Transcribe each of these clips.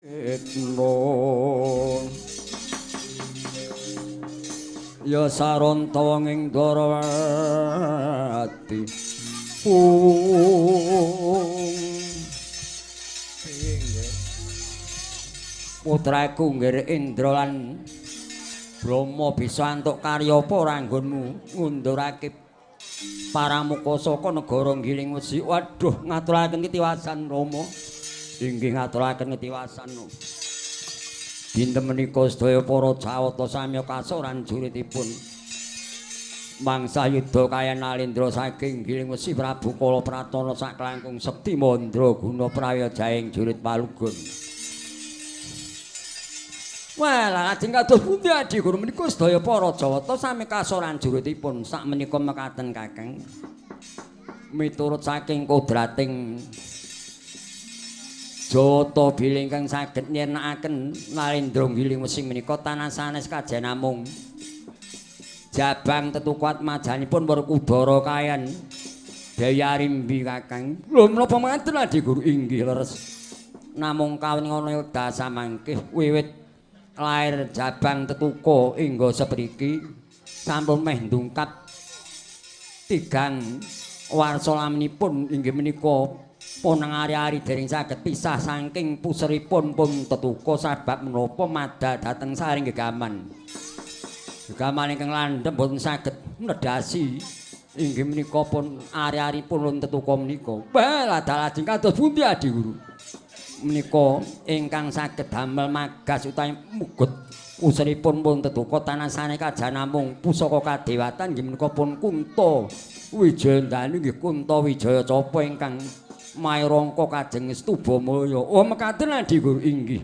Etno ya saronta wanging Darawati putraku nggir Indra lan Brahma bisa antuk karya apa ora anggonmu ngundurake paramuka saka negara Giling Wesi. Waduh, ngaturaken ketiwasan Rama. Inggih ngaturaken ketiwasan. Dinten menika sedaya para Jawata sami kasoran juritipun mangsa yuda kaya Nalendra saking Giling Wesi Prabu Kala Pratana sak langkung sekti mandra guna prayajaing jurit Palugun. Wah, lajeng kados pundi Adi Guru menika sedaya para Jawata sami kasoran juritipun sak menika mekaten Kakang. Miturut saking kodrating Jawata bilih ingkang saged nyernakaken Nalendra Giling Wesi menika tanah sanes kajen namung Jabang tetukuat majanipun Werkudara kayan Dewi Arimbi Kakang. Lho menapa mekaten Adi Guru? Inggih leres. Namung kawin ngono dasa mangkih wiwit lair Jabang tetuko ingga sepriki sampun meh ndungkap tigang warsa laminipun inggih menika ponang ari-ari dereng saged pisah saking puseripun pun tetuko sabab menapa madha dhateng saring gegaman. Gegaman ingkang landhep boten saged nedhasi inggih menika pun ari-aripun tetuko menika. Wah, lajeng kados pundi Adi Guru? Menika ingkang saged damel magas utawi mugut puseripun pun tetuko tanah sane kajan namung pusaka kadewatan nggih menika pun Kunto Wijayandanu nggih Kunto Wijaya Capa ingkang mairangka kajeng Stubamaya. Oh mekaten Adi Guru. Inggih.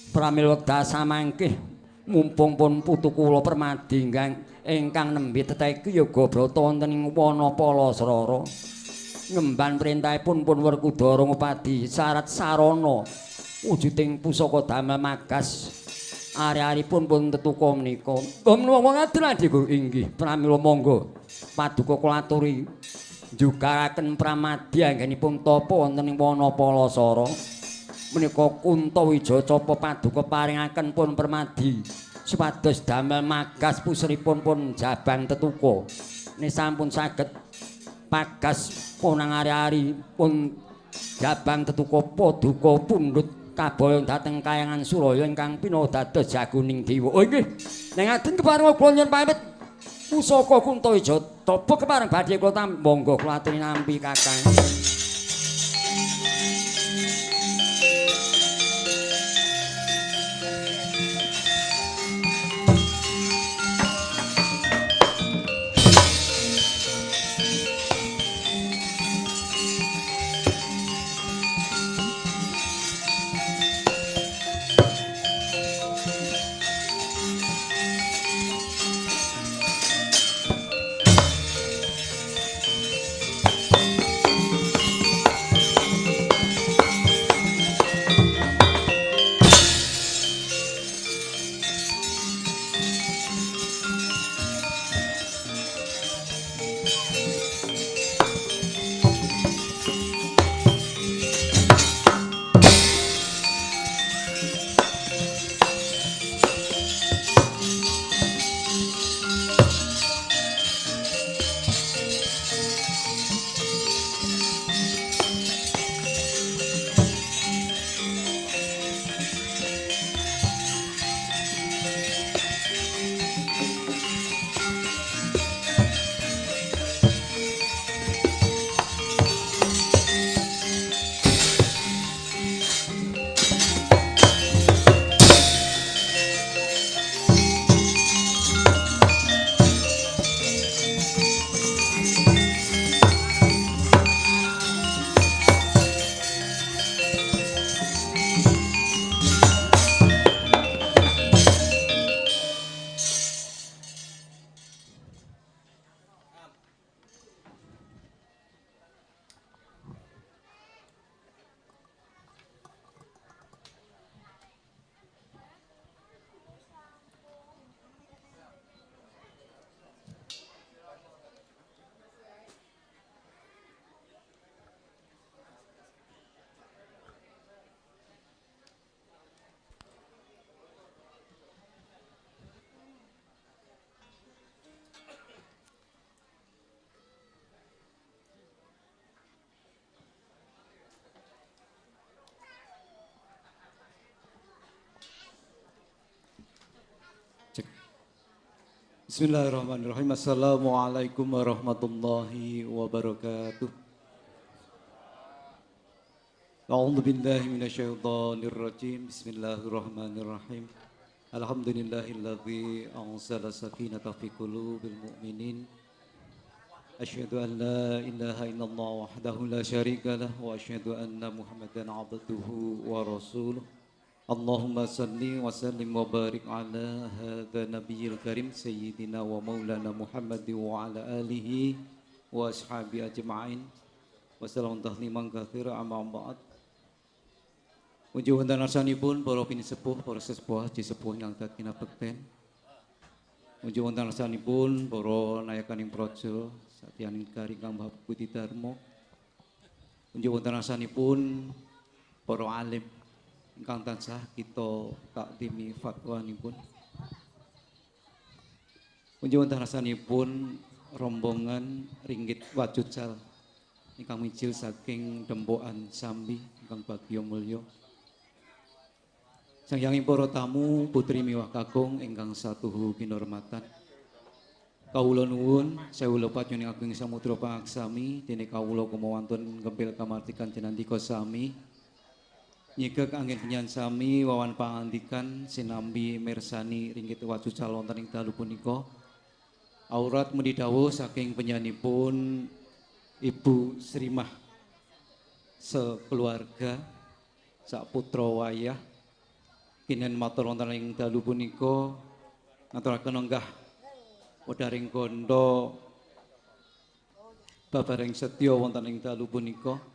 Pramila wekdal samangkih mumpung pun putu kula Permadi ingkang nembe teteki yoga brata wonten ing Wanapala Srara. Ngemban perintahipun pun Werkudara ngupadi syarat sarana wujuding pusaka damel magas ari-aripun pun tetuko menika. Menapa ngaten Adi Guru? Inggih. Pramila monggo paduka kula aturi njugaraken Pramadi anggenipun tapa wonten ing Wanapala Sara. Menika Kunto Wijaya Capa paduka paringaken pun Permadi supados damel magas puseripun pun Jabang tetuko. Nih sampun saged pagas ponang ari-ari pun Jabang tetuko paduka pundhut kaboyong dhateng Kayangan Suraya ingkang pinadados jagoning dewa. Oh nggih. Ning ajeng kepareng kula nyuwun pamit pusaka Kunto Wijaya Capa kepareng badhe kula tampi monggo kula aturi nampi Kakang. Bismillahirrahmanirrahim. Assalamualaikum warahmatullahi wabarakatuh. A'udzu billahi minasyaitonir rajim. Bismillahirrahmanirrahim. Alhamdulillahilladzi anzala sakinata fi qulubil mu'minin. Asyhadu an la ilaha illallah wahdahu la syarika lah wa asyhadu anna Muhammadan 'abduhu wa rasuluh. Allahumma salli wa sallim wa barik ala hadha nabiyil karim sayyidina wa maulana Muhammad wa ala alihi wa ashabi ajma'in wa salam tahliman katsira amma ba'd. Mugi wonten arsanipun para pinisepuh, para sesepuh, sesepuh ingkang kakina bekten. Mugi wonten arsanipun para nayakaning praja satyaning kari kang Bapak Budi Darmo. Mugi wonten arsanipun para alim ingkang tansah kita takdimi fatwanipun. Mugi wonten rasanipun rombongan ringgit wajucal ingkang mijil saking Dempokan Sambi ingkang bagya mulya. Sangyanging para tamu putri miwah kakung ingkang satuhu kinurmatan. Kawula nuwun sewula panyuning ageng samudra pangaksami dene kawula kumawantun gempil kamartikan jenandika sami. Nyigek angin penyan sami wawan pangandikan sinambi mirsani ringgit wajucal wonten ing dalu punika. Aurat muni dawuh saking penyanipun Ibu Srimah sekeluarga sak putra wayah kinen matur wonten ing dalu punika ngaturaken enggah wedharing gondo babareng setya wonten ing dalu punika.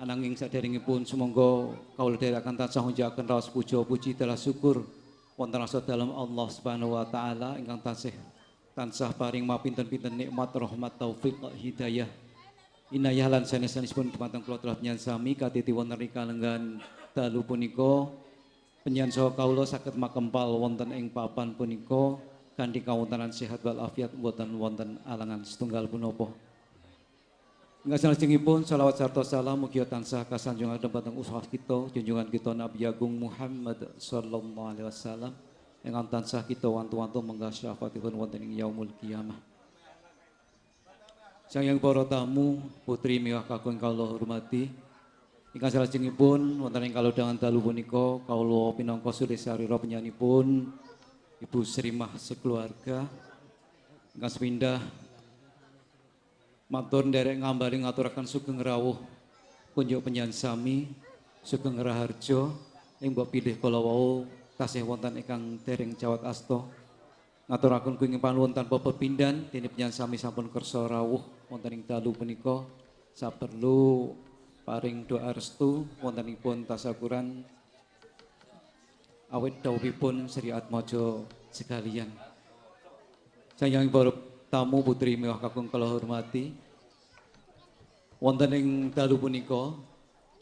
Ananging saderengipun sumangga kawula dherekaken tansah ngunjukaken raos puja puji dalah syukur wonten rasa dalem Allah Subhanahu wa taala ingkang tansah paring mapinten-pinten nikmat rahmat taufik hidayah inayah lan sanes-sanesipun dumateng kula telah penyan sami katiti wonten rikalengan dalu punika penyan saha kawula saged makempal wonten ing papan punika kanthi kawontenan sehat wal afiat boten wonten alangan setunggal punapa. Ingkang salajengipun shalawat sarta salam mugi tansah kasanjungan dhateng uswah kita junjungan kita Nabi Agung Muhammad sallallahu alaihi wasallam ingkang tansah kita wantu-wantu menggah syafaatipun wonten ing yaumul qiyamah. Sangyang para tamu putri miwah kakung kawula hormati ingkang salajengipun wonten ing kalodhangan dalu punika kawula pinangka sudesarira penyanipun Ibu Srimah sekeluarga ingkang sepindah matur nderek ngambari ngaturaken sugeng rawuh kunjuk penyan sami sugeng raharja ing mbok pilih kala wau tasih wonten ingkang dereng jawat asta ngaturaken kenging panuwun tanpa pepindhan dene penyan sami sampun kersa rawuh wonten ing dalu punika saperlu paring doa restu wontenipun tasyakuran awit dawuhipun Sri Atmaja sekalian. Sayang para tamu putri miwah kakung kula hormati wonten ing dalu punika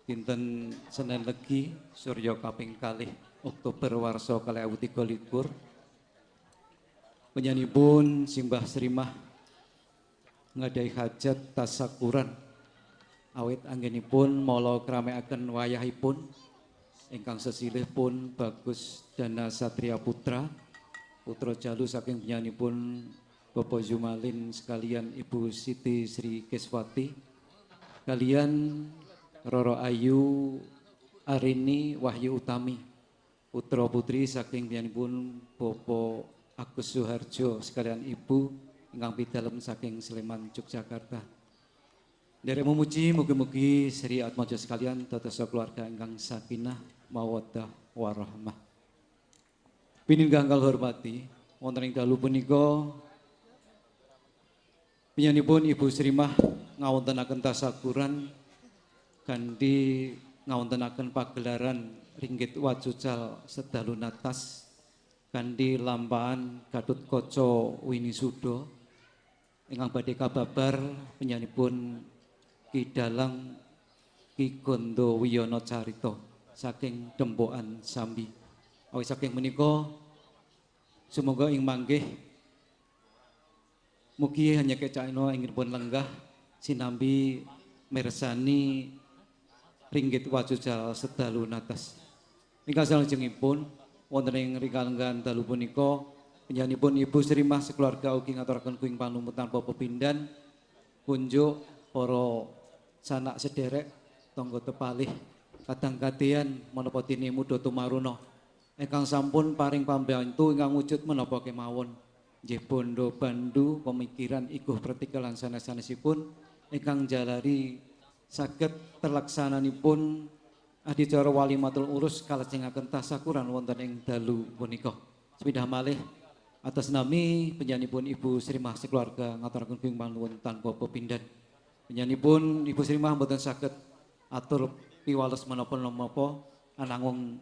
dinten Senin Legi Surya kaping kalih Oktober warsa 2023 penyanipun Simbah Srimah ngadahi hajat tasyakuran awit anggenipun mala kramekaken wayahipun ingkang sesilih pun Bagus Dana Satria Putra putra jalu saking penyanipun Bapak Zumalin sekalian Ibu Siti Sri Keswati kalian Roro Ayu Arini Wahyu Utami putra putri saking penyanipun Bapak Agus Suharjo sekalian Ibu ingkang pidalem saking Sleman Yogyakarta. Derek memuji mugi-mugi Sri Atmaja sekalian dados keluarga ingkang sakinah mawaddah warahmah. Pininggang kula hormati wonten ing dalu punika penyanipun Ibu Srimah ngawontenaken tasyakuran kanthi ngawontenaken pagelaran ringgit wajucal sedalu natas kanthi lampahan Gatotkaca Winisuda ingkang badhe kababar penyanipun Ki Dalang Ki Gondo Wiyono Carita saking Dempokan Sambi. Awit saking menika sumangga ing manggih mugi hanya kecakno inginipun lenggah sinambi mirsani ringgit wajucal sedalu natas. Ingkang salajengipun wonten ing rikalenggan dalu punika Panjenenganipun Ibu Sri Mas sekeluarga ugi ngaturaken kuing panumutan tanpa pepindhan kunjuk para sanak sederek tangga tepalih kadang kadehan menapa tinemu do tumaruna ingkang sampun paring pambantu ingkang wujud menapa kemawon nggih bondo bandu pemikiran iguh pretikelan sanes-sanesipun ingkang jalari saged terlaksananipun adicara walimatul urus kalajengaken tasakuran wonten ing dalu punika sepidah malih atas nami panjenenganipun Ibu Sri Mah sekeluarga ngaturaken kuing panuwun tanpa pepindhan. Panjenenganipun Ibu Sri Mah mboten saged atur piwales menapa-menapa ananging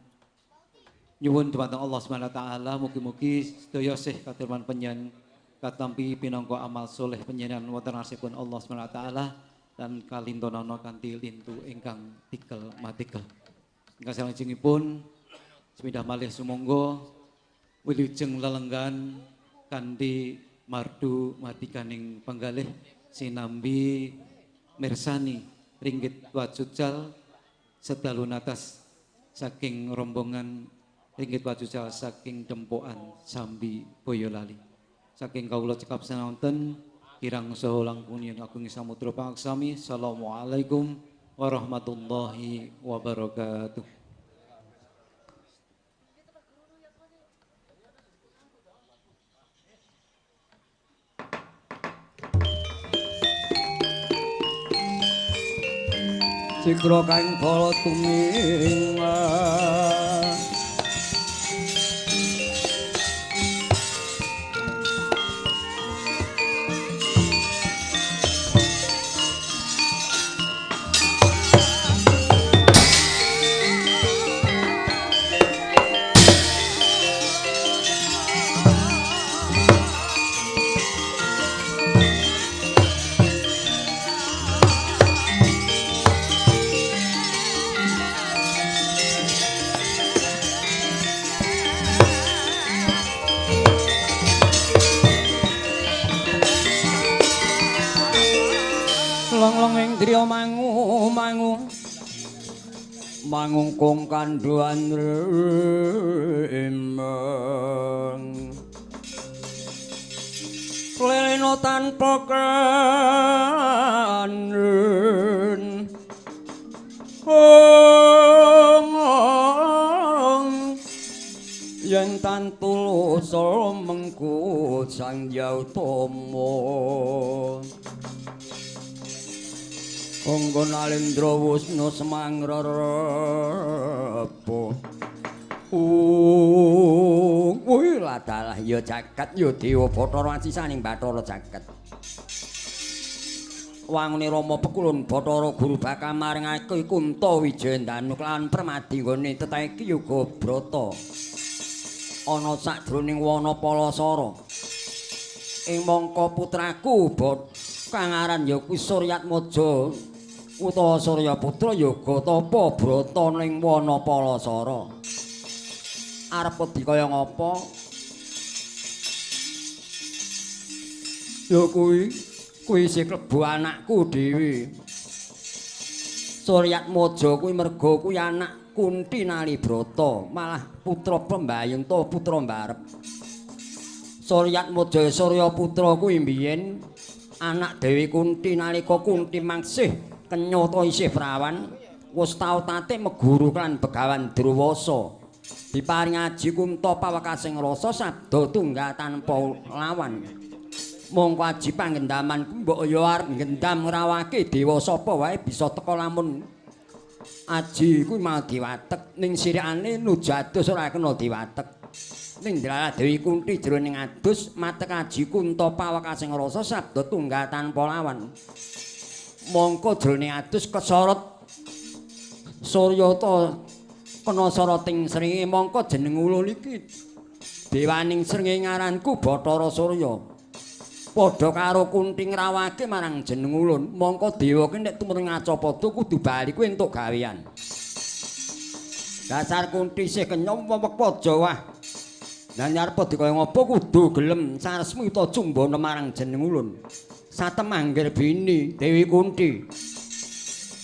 nyuwun dhumateng Allah Subhanahu wa taala mugi-mugi sedaya sih katurman panjenengan katampi pinangka amal soleh panjenengan wonten ngarsipun Allah Subhanahu wa taala dan kalintonana kanthi lintu ingkang tikel matikel. Ingkang salajengipun sepidah malih sumangga wilujeng lelenggan kanthi mardu matikaning penggalih sinambi mirsani ringgit wajucal sedalu natas saking rombongan ringgit wajucal saking Dempokan Sambi Boyolali saking kawula cekap sanawonten kirang saha langkung yen agung samudra pangaksami. Assalamualaikum warahmatullahi wabarakatuh. Sikra kang bala tumingan Driya mangungkung kandhuan remeng lelena tanpa kanren yen tan tulus mengku sang Yautama Angga Nalendra Wusna Semangrarepa kuwi ladalah ya jagat ya dewa Bathara Wacisaning Bathara jagat wangune Rama Pekulun Bathara Guru bakal maringake Kunta Wijayandanu lan Permadi nggone teteki yoga brata ana sakjroning wana Palasara ing mangka putraku kang aran ya kuwi Suryatmaja utawa Suryaputra yoga tapa brata ning wana Palasara arep dikaya ngapa ya kuwi isih klebu anakku dhewe Suryatmaja kuwi merga kuwi anak Kunti Nalibrata malah putra pembayung to putra mbarep Suryatmaja Suryaputra kuwi mbiyen anak Dewi Kunti nalika Kunti mangsih kenyata isih prawan wis tau tatik meguru lan Begawan Drwasa diparing aji Kunta pawekasing rasa sabda tunggal tanpa lawan mongko aji panggendaman mbok ya arep ngendam ngrawake dewa sapa wae bisa teka lamun aji kuwi mau diwatek ning sirikane nuju adus ora kena diwatek ning Drala Dewi Kunti jroning adus matek aji Kunta pawekasing rasa sabda tunggal tanpa lawan mongko jroning adus kesorot Suryata kena soroting srenge mongko jeneng ulun iki dewaning srenge ngaranku Bathara Surya padha karo Kunti ngrawake marang jeneng ulun mongko dewa ki nek tumurun ngacapada kudu bali kuwi entuk gawean dasar Kunti isih kenyom wewek-waja wah lan arep dikaya ngapa kudu gelem saresmu utawa cumbana marang jeneng ulun satemangger bini Dewi Kunti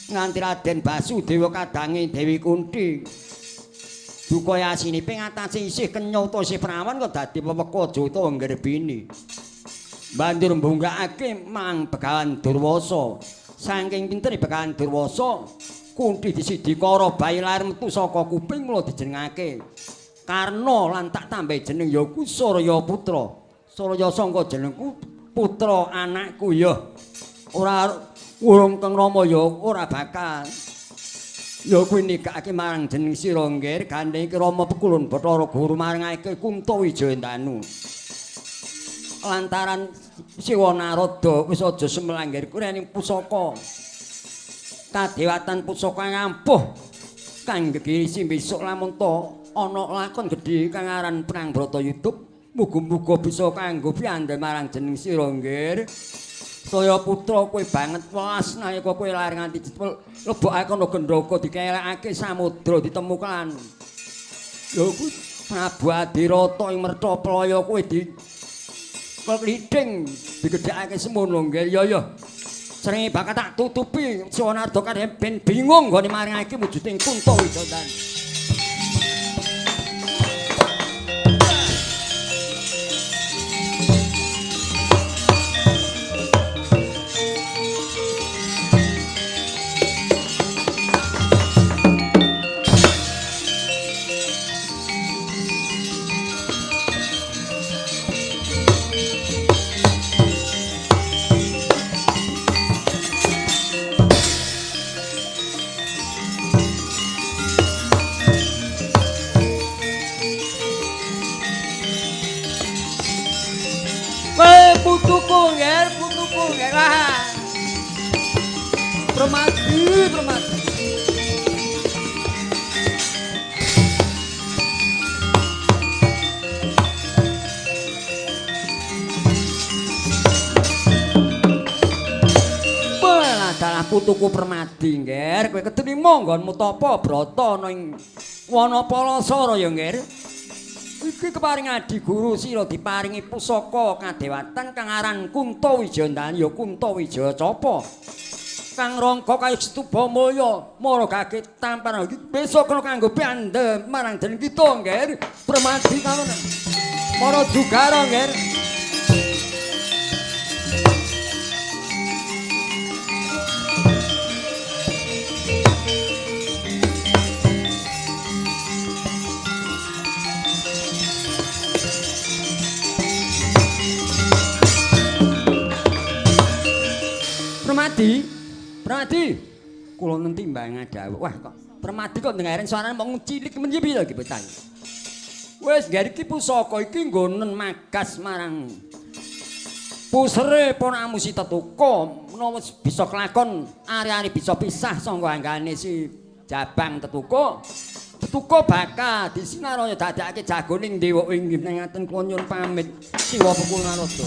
nganti Raden Basudewa kadange Dewi Kunti duka yasiniping atase isih kenyata isih prawan kok dadi weweka Jata nggerbini. Banjur mbunggakake mang Begawan Durwasa. Saking pintere Begawan Durwasa, Kunthi Disidikara bayi lair metu saka kuping mula dijenengake Karna lan tak tambah jeneng yaku Surya Putra. Surya sangka jenengku putra anakku ya. Ora urung Kang Rama ya ora bakal. Ya kuwi nikahake marang jeneng sira nggih gandeng iki Rama Pekulun Bathara Guru marangake Kuntawijayandanu. Lantaran Siwa Narada wis aja semlanggar kuwi ning pusaka. Kadewatan pusaka ngampuh kang gegirisi besok lamun to ana lakon gedhe kang aran Perang Bratayuda muga-muga bisa kanggo piandhe marang jeneng sira nggih. Saya putra kowe banget welas nalika kowe lair nganti lebokake ana gendhaka dikelekake samudra ditemukan. Ya kuwi Prabu Adirata ing Mertaplaya kowe klithing digedhekake semono nggih ya. Sreng bakal tak tutupi Siwa Narada kadhe ben bingung nggone maringake wujuding Kuntawijayandanu. Putuku nggih lah. Permadi. Adalah putuku Permadi nggih. Kowe ketrima nggonmu tapa brata ana ing Wanapala ya nggih. Iki keparing adi guru sira diparingi pusaka kadewatan kang aran Kuntawijayandanu ya Kuntawijaya Capa. Kang rangka kaya Setubamaya maragake tampar besok kena kanggo piandhe marang jeneng kita nggih. Permadi kawon. Para Jugara nggih. Permadi, kula nenti mbang dawuh. Wah kok Permadi kok ndengaren suarane mung cilik men piye iki bocah. Wis nggar iki pusaka iki nggonen magas marang pusere ponakmu si Tetuka menawa bisa kelakon ari-ari bisa pisah sangga anggane si Jabang Tetuka. Tetuka bakal disinaraya dadekake jagoning dewa inggih ngaten kula nyuwun pamit Siwa Pekulun Narada.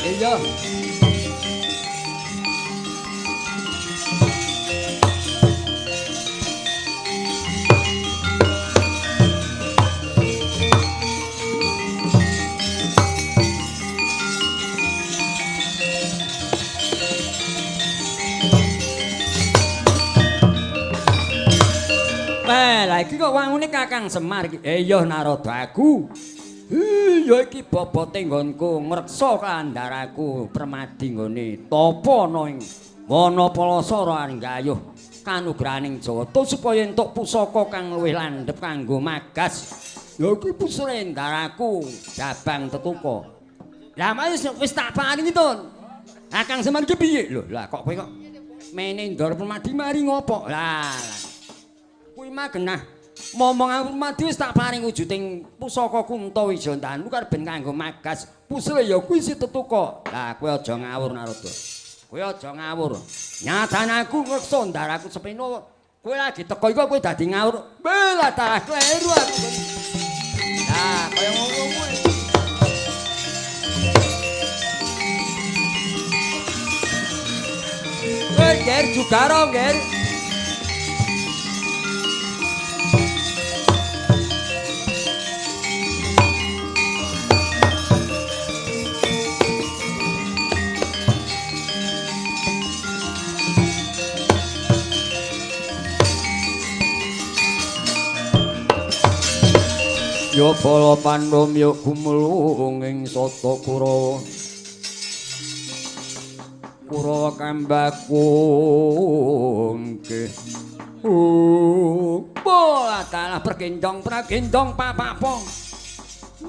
Iya. Lah iki kok wangune Kakang Semar iki. Iya Naradaku. Ya iki bobote nggonku ngreksa kandharaku Permadi nggone tapa ana ing Wana Palasara anggayuh kanugrahaning Jawata supaya entuk pusaka kang luwih landhep kanggo magas. Ya kuwi pusrendaraku Jabang Tetuka. Lah wis tak paringi to. Kakang Semar ki piye lho? Lah kok kowe kok mene Ndara Permadi mari ngopo? Lah kuwi mah genah momong Permadi wis tak paring wujuding pusaka Kuntawijaya Danu ben kanggo magas. Pusre ya kuwi si Tetuka. Lah kowe aja ngawur Narada. Kowe aja ngawur. Nyatane aku ngreksa ndaraku sepeno. Kowe lagi teko iku kowe dadi ngawur. Belah tak kleru aku. Nah, kaya ngono kuwi. Ger juga ro, Ger. Ya bala pandom ya gumulung ing sata Kurawa. Kurawa kambaku nggih. Bola dalah pergendong pragendong papapong.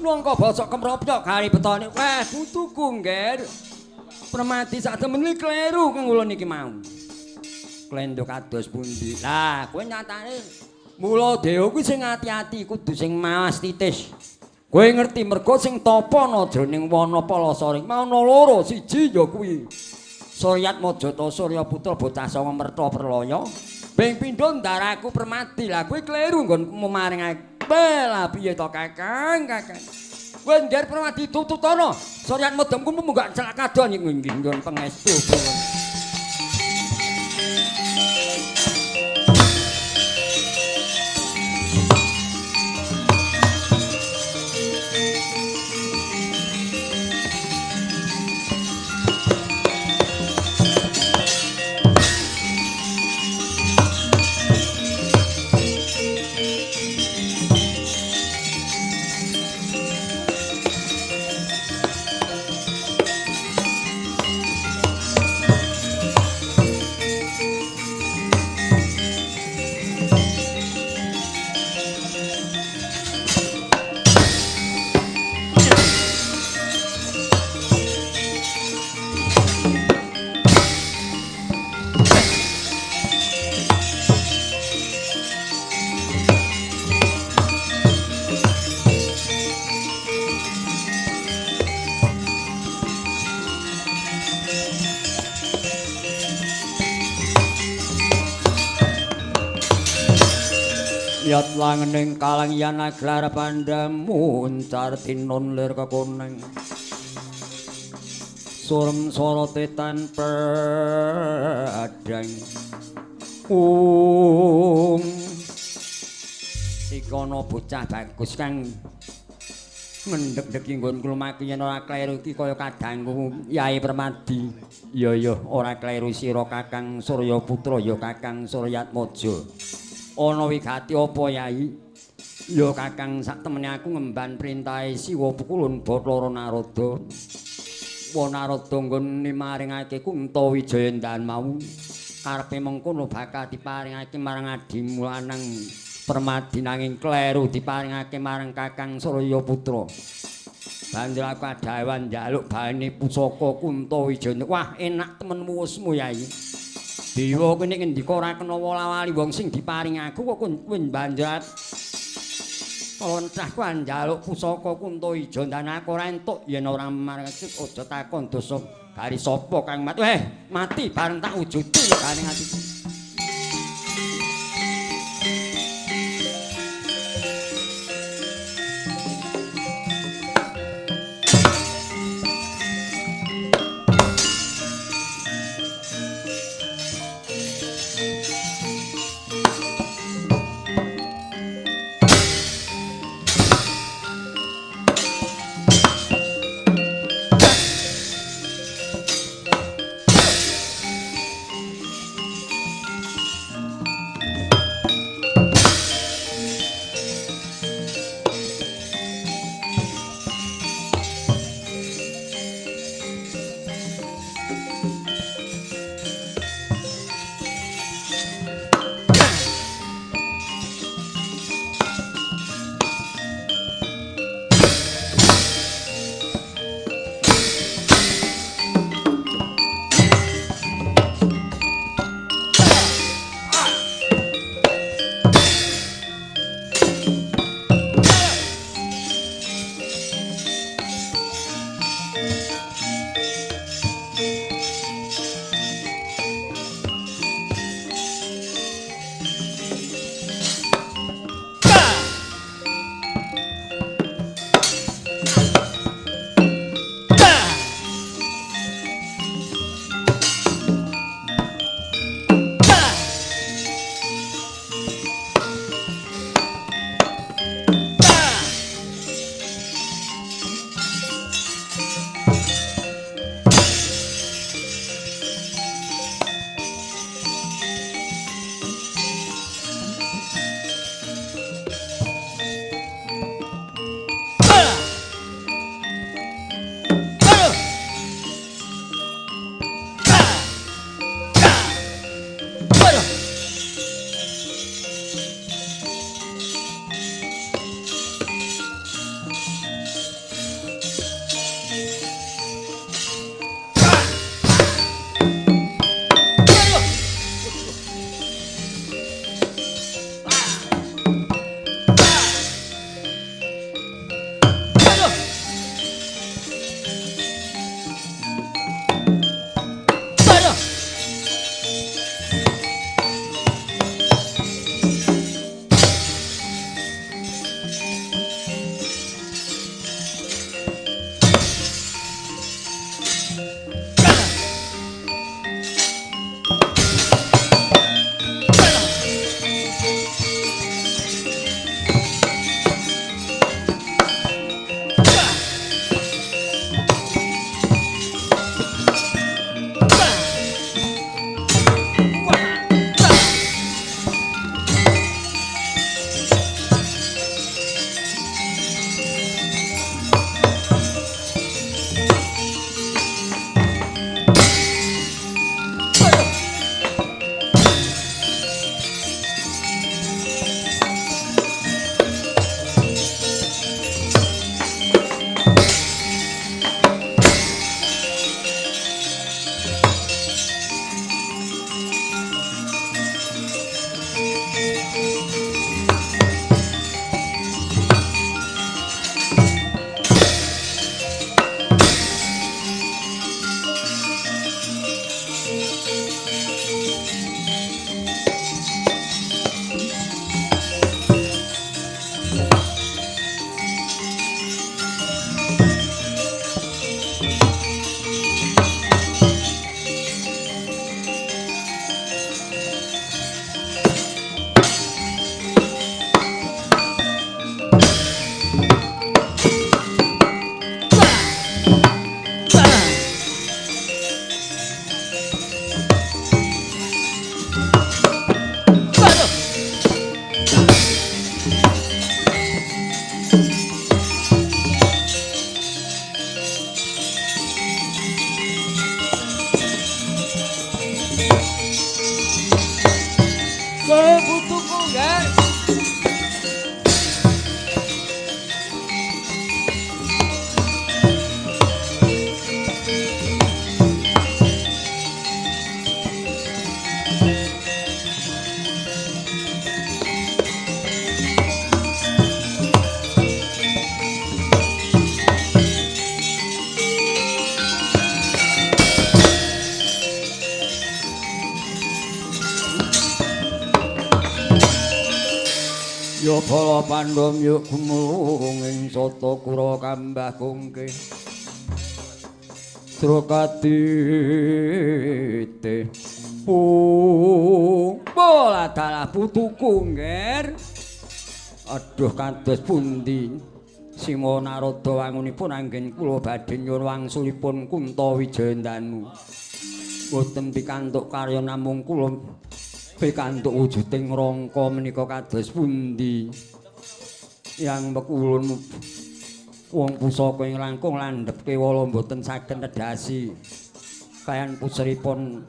Nangka basa kemropyok kali betone weh putuku ngger. Permati sak temene kleru kang kula niki mau. Klendho kados pundi? Lah kowe nyatane mula dewa kuwi sing ati-ati kudu sing mawas titis. Kowe ngerti merga sing tapana jroning wana Palasara mau ana loro, siji ya kuwi Suryatmaja Surya Putra bocah sanga merta perlaya. Ping pindho ndaraku Permadi. Lah kowe kleru nggonmu maringake. Lah piye to Kakang? Kowe ngger Permadi tututana. Suryatmaja kuwi munggah celak kadon nggih nggon pangestu. Yat langening kalangyan aglar pandamu uncar tinun lir kekuneng surem sorote tanpa adang ikono bocah bagus kang mendek-deki nggon klumaki yen ora kleru iki kaya kadangku Yai Permadi. Iya ora kleru sira Kakang Surya Putra ya Kakang Suryatmaja. Ana wigati apa Yai? Ya Kakang sak temene aku ngemban perintahe Siwa Pukulun Bathara Narada. Wa Narada nggon maringake Kuntawijaya Ndan mau karepe mengkono bakal diparingake marang adimu lanang Permadi nanging kleru diparingake marang Kakang Surya Putra. Banjur aku adawan njaluk bane pusaka Kuntawijaya. Wah enak temen muwusmu Yai. Dewa kuwi nek ngendika ora kena wala-wali wong sing diparing aku kok kowe banjur loncah ku njaluk pusaka Kuntawijaya dan aku ora entuk yen ora marake aja takon dosa gari sapa kang mati mati bareng tak wujudi garing atiku. Kowe putuku nggih. Ya bala pandom yuk gumulung ing sata kura kambah kungke Drakadite bola dalah putuku ngger aduh kados pundi Sima Narada wangunipun anggen kula badhe nyuwun wangsulipun Kuntawijayandanu boten pikantuk karya namung kula pikantuk wujuding rangka menika kados pundi yang bekulun wong pusaka ing langkung landhep kewala mboten saged nedhasi kayan puseripun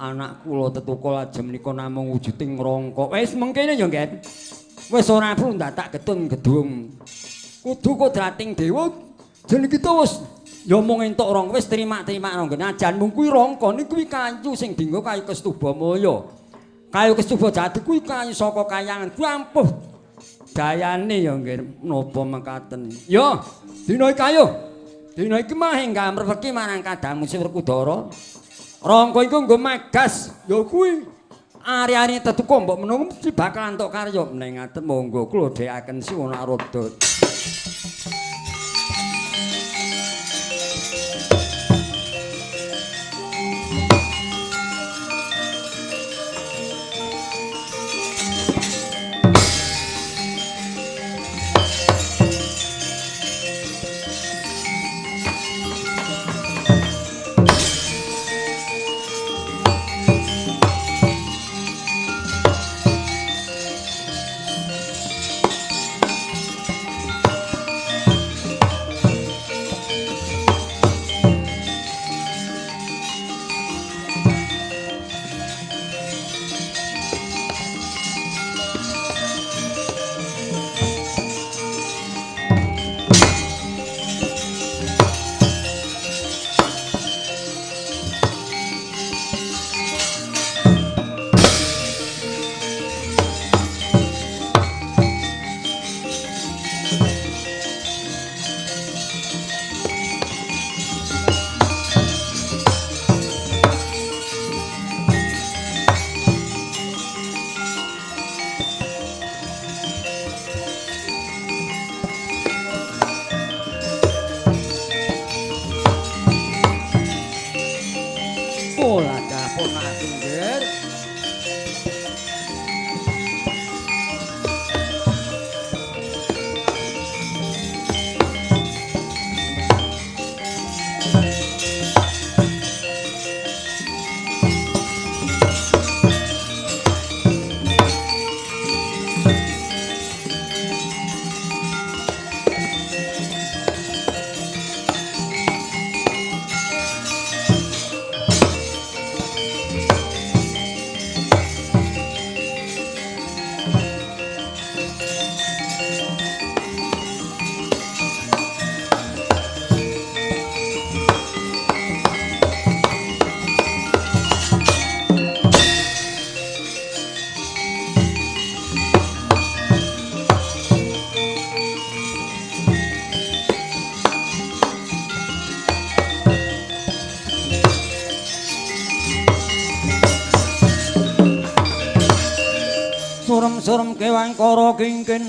anak kula tetuko lajeng menika namung wujuding rangka wis mengkene ya nggih wis ora perlu ndatak getun gedung kudu kodrating dewa jeneng kita wis ya mung entuk rangka wis terima-terima nggih najan mung kuwi rangka niku kuwi kayu sing dienggo kayu Kastubamaya kayu Kestuba Jati kuwi kayu saka kayangan kuwi ampuh dayane ya nggih menapa mekaten ya dina iki kayu dina iki mah enggak mrepeki marang Kadang Musi Werkudara rangka iku nggo magas ya kuwi ari-ari tetuko mbok menawa mesti bakal entuk karya meneh ngaten monggo kula dhekaken Siwa Narada surem kewangkara kingkin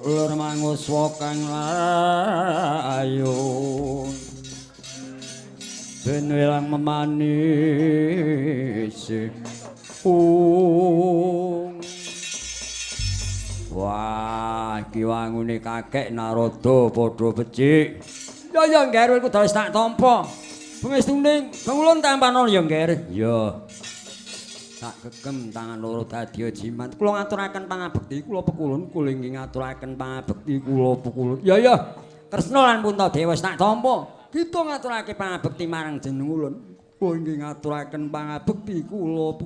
lur manguswa kang layu ben wilang memanis wah iki wangune kakek Narada padha becik ya ngger iku wis tak tampa pengestune bangulun tampanon ya ngger ya tak gegem tangan loro dadi jimat kula ngaturaken pangabekti kula pekulun kula inggih ngaturaken pangabekti kula pekulun ya Kresna lan Puntadewa wis tak tampa kita ngaturake pangabekti marang jeneng ulun kula inggih ngaturaken pangabekti kula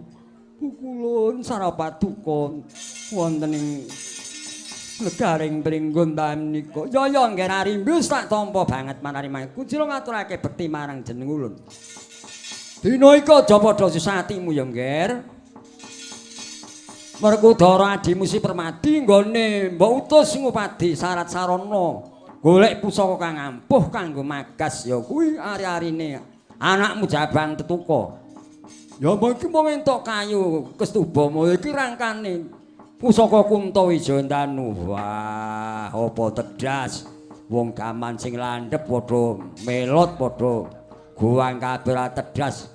pukulun sarapatuka wonten ing negaring pringgon menika. Ya nggih Narimbi tak tampa banget manari mangku jero ngaturake bekti marang jeneng ulun. Dina iki aja padha susatimu ya nggih. Werkudara adimu si Permadi nggone mbok utus ngupadi Sarat Sarana golek pusaka kang ampuh kanggo magas ya kuwi ari-arine anakmu Jabang Tetuka. Ya mengki mung entuk kayu Kestubama iki rangkane pusaka Kuntawijandanu. Wah, apa tedas. Wong gaman sing landhep padha melot padha guwang kabeh tedas.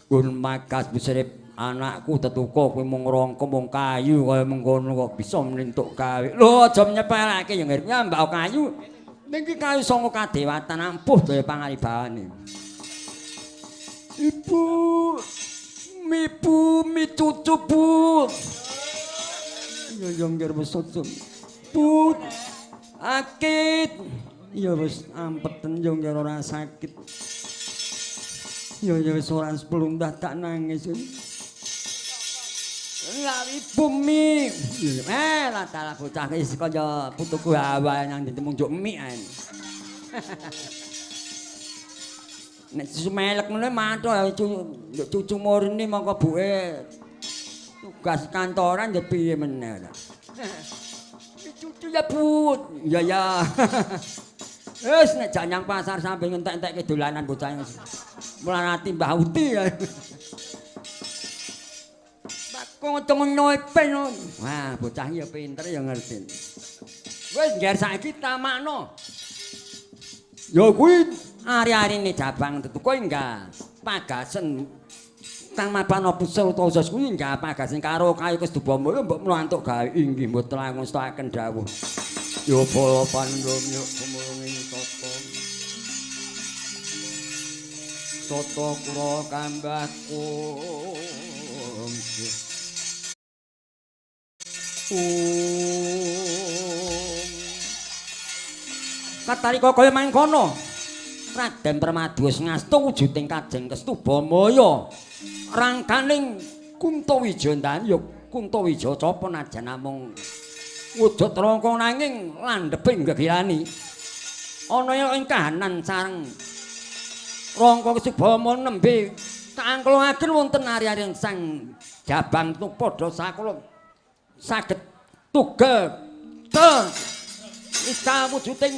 Kun magas bisrip anakku Tetuka kuwi mung rangka mung kayu kaya mengkono kok bisa menentuk gawe. Lho aja nyepelake ya nggih nyambak kayu. Niki kayu sanga kadewatan ampuh daya pangaribane. Ibu, mi cucu bu. Ya nggih wis susun. Bu, akit. Ya wis ampeten ya nggih ora sakit. Ya wis ora sepelundah tak nangis. Lah ibu mi. Lah dalah bocah wis kaya putuku hawa nang ditemung juk mi ae. Nek sumelek ngene mantul cucu murni mongko buke tugas kantoran ya piye meneh ta. Cucu ya Bu. Ya. Wis nek jak nyang pasar sampe ngentek-entekke dolanan bocah wis. Melarati Mbah Uti. Bakong temen pen. Wah, bocah ya pinter ya ngerti. Wis ngger saiki tamakno. Ya kuwi ari-arine Jabang Tetuka enggak pagasen kang mapan pusel utawa usus kuwi enggak pagasen karo kayu Kestubama mbok mlantuk gawe inggih mboten langkung staken dawuh. Ya bala pandhamya kumulunging tata. Tata kura kambahku. Katarika kaya mangkono. Raden Permadi wis ngastu wujuding Kajeng Kestubamaya. Rangkaning Kuntawijandanu Kuntawijaya penajan namung wujud rangka nanging landheping gegirani. Ana ing kahanan sareng rangka Kestubama nembe kaangkulaken wonten ari-ari sang Jabang tu padha sakula saged tugel ista wujuding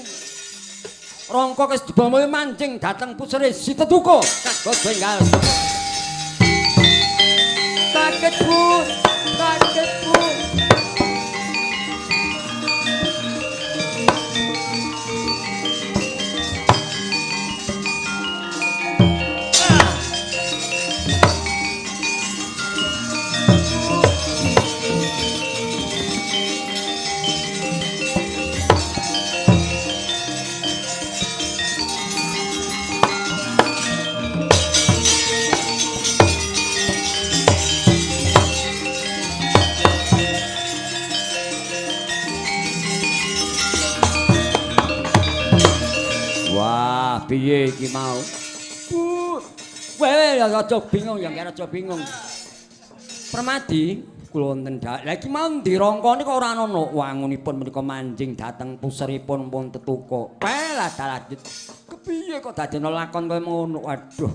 rangka Kestubama mancing dhateng pusere si Tetuka kagot benggal. Kaget Bu. Piye iki mau? Bu. Kowe aja bingung ya, aja bingung. Permadi kula wonten dak. Lah iki mau dirangkane kok ora ana wangunipun menika manjing dhateng puseripun pun Tetuka. Lah lanjut. Kepiye kok dadi lakon kaya ngono? Waduh.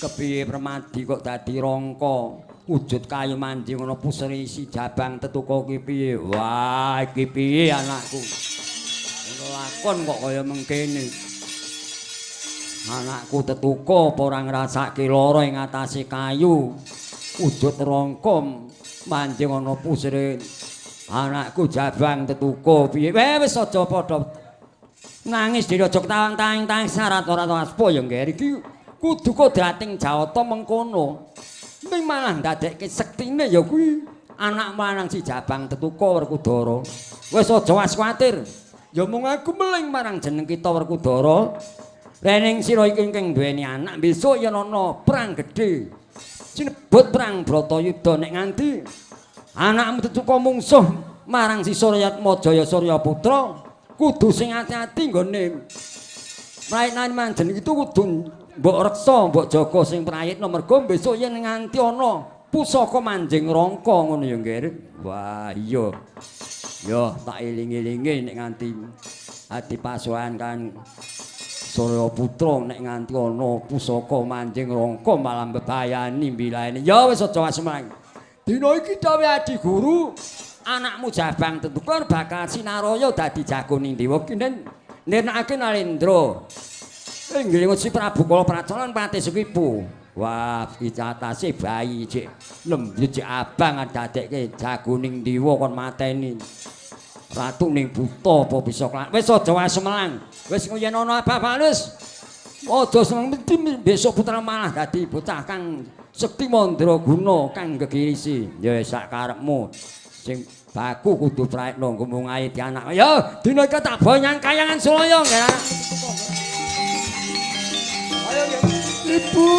Kepiye Permadi kok dadi rangka wujud kayu manjing ana puseri si Jabang Tetuka ki piye? Wah, iki piye anakku? Ngono lakon kok kaya mengkene. Anakku Tetuka apa ora ngrasake lara ing atase kayu wujud rangka manjing ana pusere anakku Jabang Tetuka piye wis aja padha nangis dhewe aja tawang-tawang syarat ora aspa ya nggih iki kudu kodrating Jawata mengkono ning malah ndadekke sektine ya kuwi anak lanang si Jabang Tetuka Werkudara wis aja kuwatir ya mung aku meling marang jeneng kita Werkudara. Rening sira iki ingkang duweni anak besok yen ana perang gedhe. Sinebut perang Bratayuda nek nganti anakmu Tetuka mungsuh marang si Suryatmajaya Suryaputra kudu sing ati-ati nggone praitnan manjen itu kudu mbok reksa mbok jaga sing prayitna mergo besok yen nganti ana pusaka manjing rangka ngono ya nggih. Wah iya. Yo tak iling-ilinge nek nganti ati pasukan kan Surya Putra nek nganti ana pusaka manjing rangka malah mbebayani mbilaene. Ya wis aja asmang. Dina iki dawuh Adi Guru, anakmu Jabang Tetukon bakal sinaraya dadi jagoning dewa kinen nirnakake Nalendra. Inggih Gusti Prabu kala pracalan pati sekipu. Wah, icatase bayi cek lembut cek abang dadekke jagoning dewa kon mateni. Ratu ning buta apa bisa kelak. Wis aja wasemelang. Wis yen ana apa-apa wis. Aja seneng besok putra malah dadi bocah kang sekti mandraguna kang gegirisi. Ya sak karepmu. Sing baku kudu praekno ngomong ae di anak. Ya dina iki tak bonyang kayangan Sulaya ya. Ayo ya. Ibu.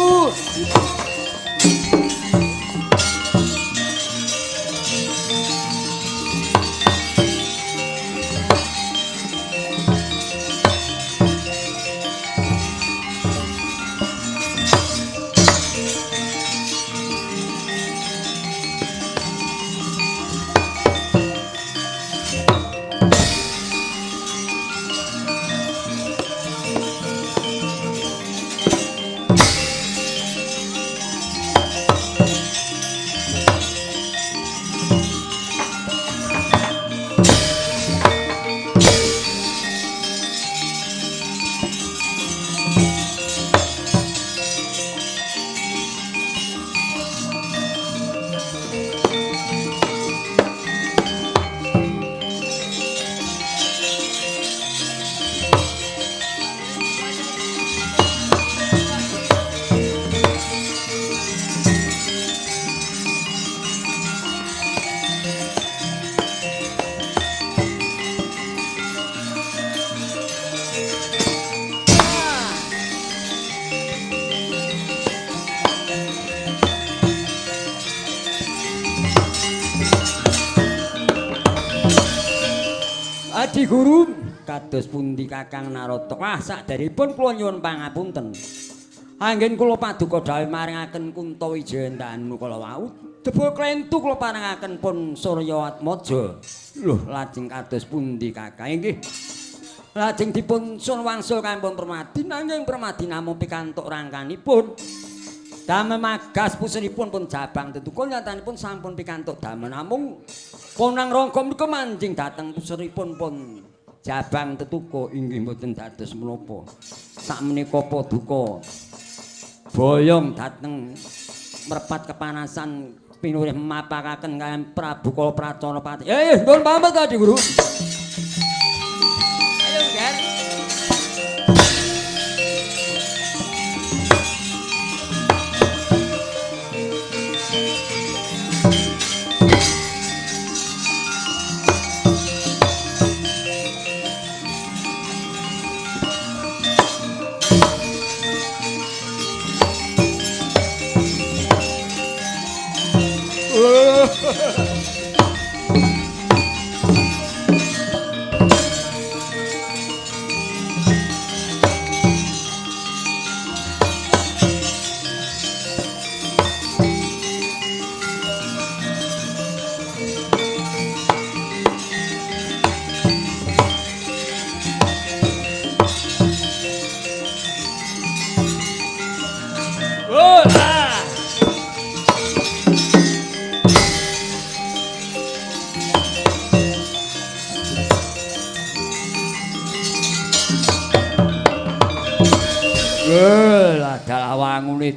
Adi Guru kados pundi Kakang Narata? Wah sakderipun kula nyuwun pangapunten. Anggen kula paduka dawuh maringaken Kuntawijaya Danu kala wau. Debul klentu kula paringaken pun Suryaatmaja. Lho lajeng kados pundi Kakang? Inggih. Lajeng dipun sun wangsul kampun Permadi nanging Permadi namung pikantuk rangkanipun. Damel magas pusenipun pun Jabang Tetukul nyatanipun sampun pikantuk damel namung Ponang Rangga menika manjing dhateng puseripun pun Jabang Tetuko inggih mboten dados menapa. Sakmenika paduka boyong dhateng merpat kepanasan pinurih mapakaken kaliyan Prabu Kala Pracana Pati. Nuwun pamit Adi Guru. Ayo, Ger.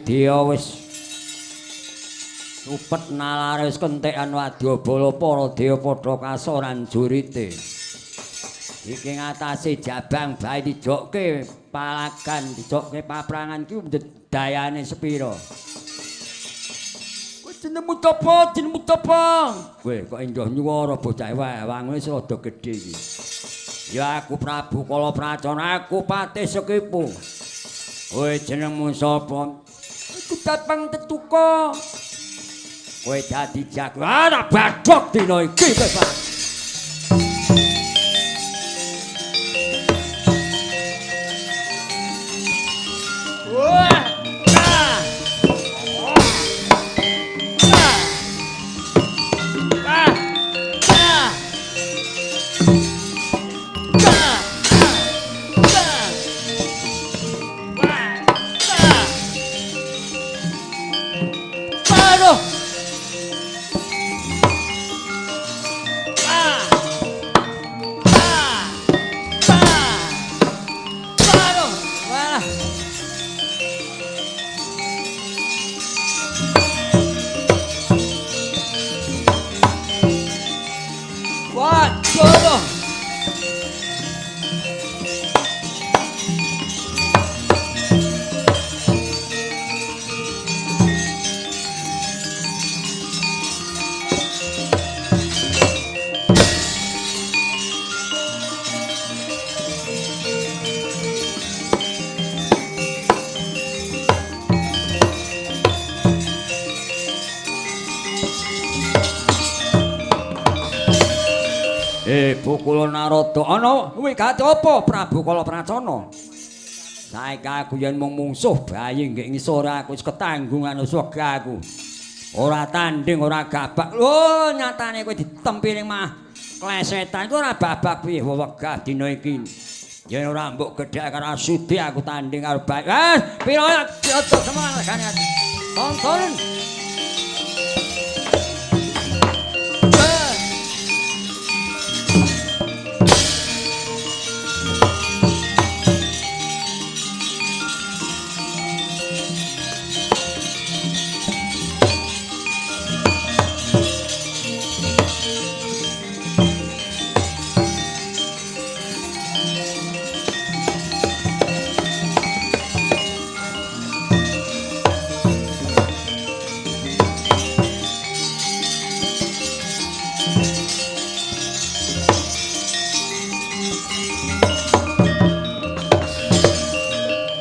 Dia wis supet nalare wis kentekan wadyabala para dewa padha kasoran jurite. Iki ngatasi Jabang bae dijokke palagan dijokke paprangan ki dayane sepira. Kowe jenengmu sapa? Jenengmu sapa? Kowe kok endah nyuwara bocah wewang wis rada gedhe iki. Ya aku Prabu Kala Pracana, aku Patih Sekipu. Kowe jenengmu sapa? Aku Jabang Tetuko. Kowe dadi jago. Ora badhok dina iki kowe, Pak. Wah! Sono. Bukula Narada ana wigati apa Prabu Kalapracana? Saiki aku yen mung mungsuh bayi nggih ngisor aku wis ketanggungan uswaga aku. Ora tanding ora gabak. Lho nyatane kowe ditempi ning mah klesetan iku ora babak piye wegah dina iki. Yen ora mbok gedhek karo Sudi aku tanding karo bayi. Pira ya aja semangat gane. Tonton.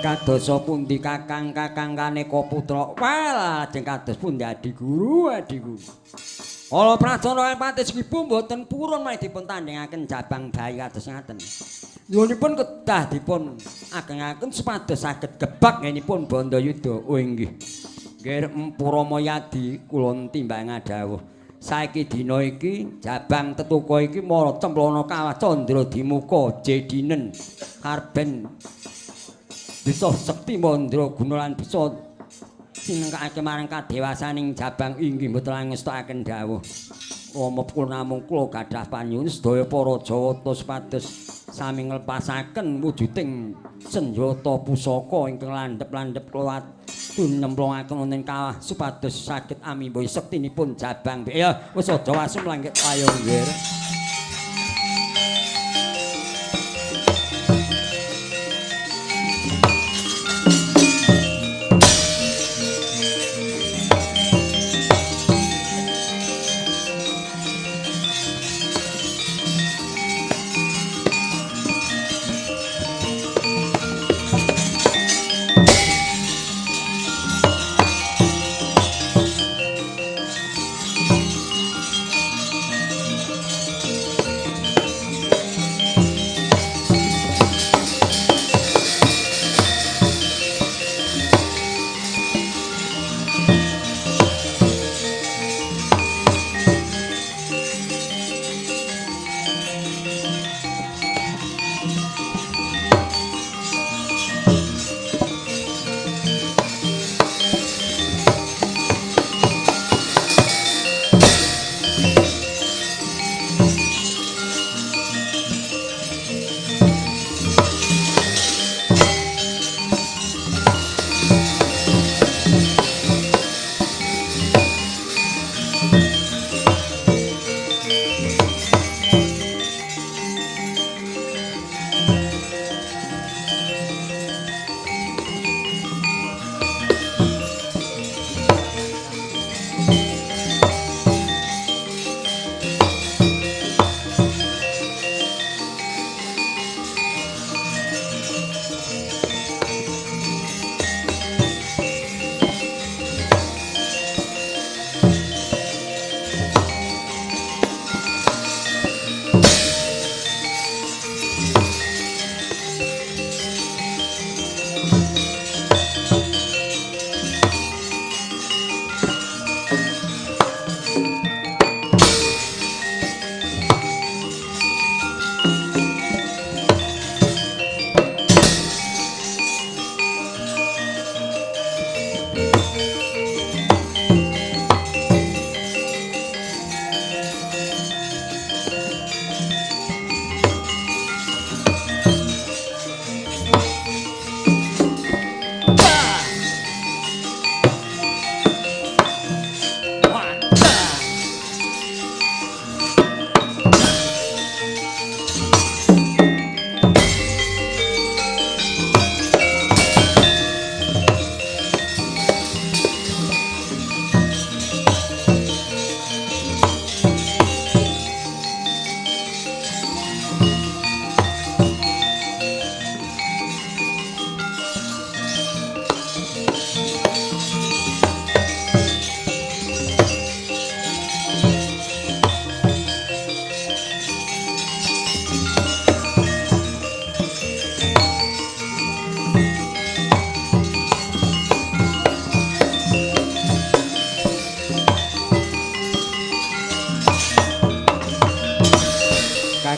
Kadosa pundi kakang Kaneka Putra? Wah, lajeng kados pundi Adi Guru, Adi Guru. Kalapracana Patis Kibu mboten purun menawi dipun tandhingaken jabang bayi kados ngaten. Nyuwunipun kedah dipun agengaken supados saged gebak ngenipun Bandayuda. Oh inggih. Nggih Empurama Yadi kula timbang dawuh. Saiki dina iki jabang tetuka iki mara cemplana kawah Candra Dimuka jedinen karben bisa sekti mandra guna lan bisa sinengkake marang kadewasaning jabang inggih mboten ngestakaken dawuh. Rama kula namung kula gadah panyuwun sedaya para Jawata supados sami nglepasaken wujuding senjata pusaka ingkang landhep-landhep kelawat nyemplungaken wonten kawah supados saged amimba sektinipun jabang. Ya wis aja wasum langit payung nggih.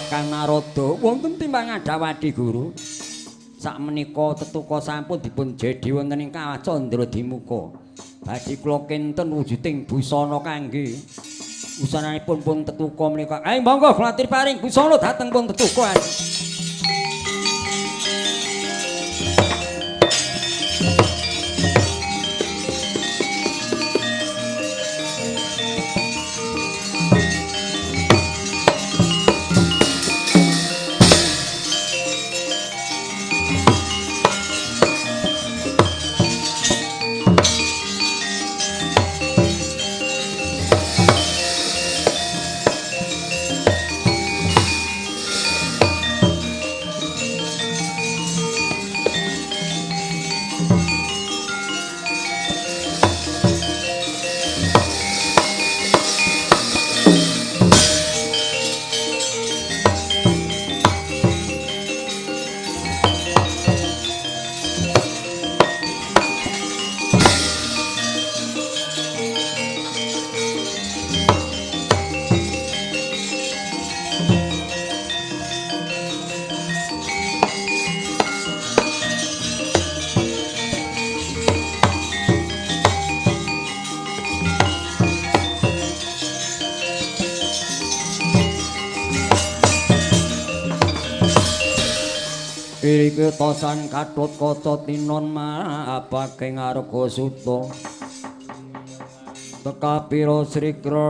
Kakang Narada wonten timbang Adawadi Guru. Sakmenika tetuka sampun dipun jedhi wonten ing Kawah Candra-Dimuka. Badhe kula kenten wujuding busana kangge usananipun pun tetuka menika. Monggo Glatir paring busana dhateng pun tetuka. Iki tosan Gatot Kaca tinon maapake ngarga suta. Tekapira Sri Kresna.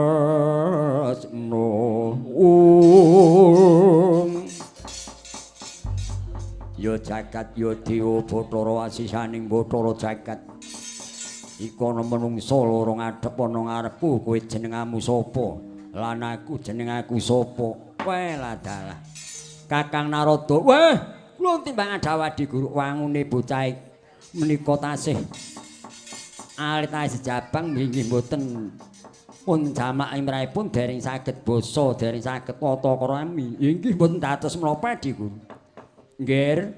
Ya jagat ya dewa Bathara asisaning Bathara jagat. Iku ana menungsa loro ngadhep ana ngarepku, kowe jenengmu sapa? Lan aku jenengku sapa? Welah dalah. Kakang Narada. Weh, kula timbang Adawadi Guru wangune bocah menika tasih alit sejabang inggih mboten pun jamak imrahipun dereng saged basa dereng saged tata krami inggih mboten dados menapa Di Guru. Nggih.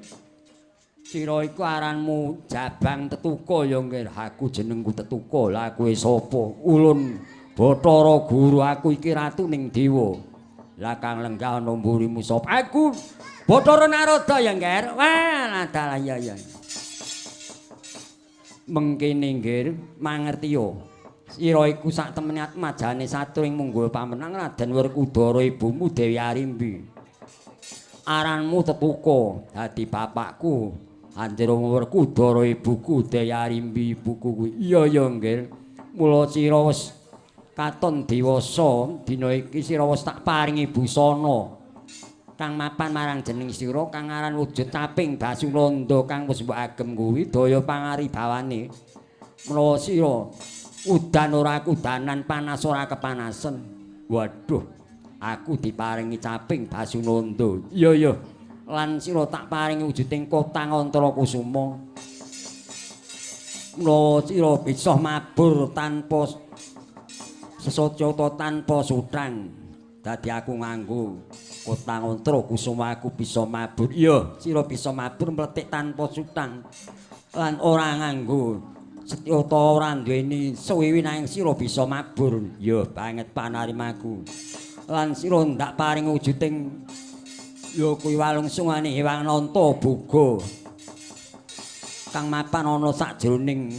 Sira iku aranmu Jabang Tetuka ya nggih. Aku jenengku Tetuka. Lah kowe sapa? Ulun Bathara Guru, aku iki ratuning dewa. Lah kang lenggah ana mburimu sapa? Aku Bathara Narada ya nggih. Wah, dalah ya. Mengkene nggih mangertiya. Sira iku sak temene atmajane saturing munggul pamenang Raden Werkudara ibumu Dewi Arimbi. Aranmu Tetuka, dadi bapakku Anjir Werkudara ibuku Dewi Arimbi ibuku kuwi. Iya ya nggih. Mula sira wis katon dewasa, dina iki sira wis tak paringi busana kang mapan marang jeneng sira kang aran wujud caping Basulanda kang wis mbok agem kuwi daya pangaribawane. Menawa sira udan ora kudanan, panas ora kepanasan. Waduh, aku diparingi caping Basulanda. Iya. Lan sira tak paringi wujuding kotang antara kusuma. Menawa sira bisa mabur tanpa sesoco tanpa sutang. Dadi aku nganggo kotang antara kusuma aku bisa mabur. Iya, sira bisa mabur mletik tanpa sutang. Lan ora nganggo setyata ora duweni suwiwi nanging sira bisa mabur. Ya banget panarimaku. Lan sira ndak paring wujuding ya kuwi walungsungane Hyang Nanta Boga kang mapan ana sakjroning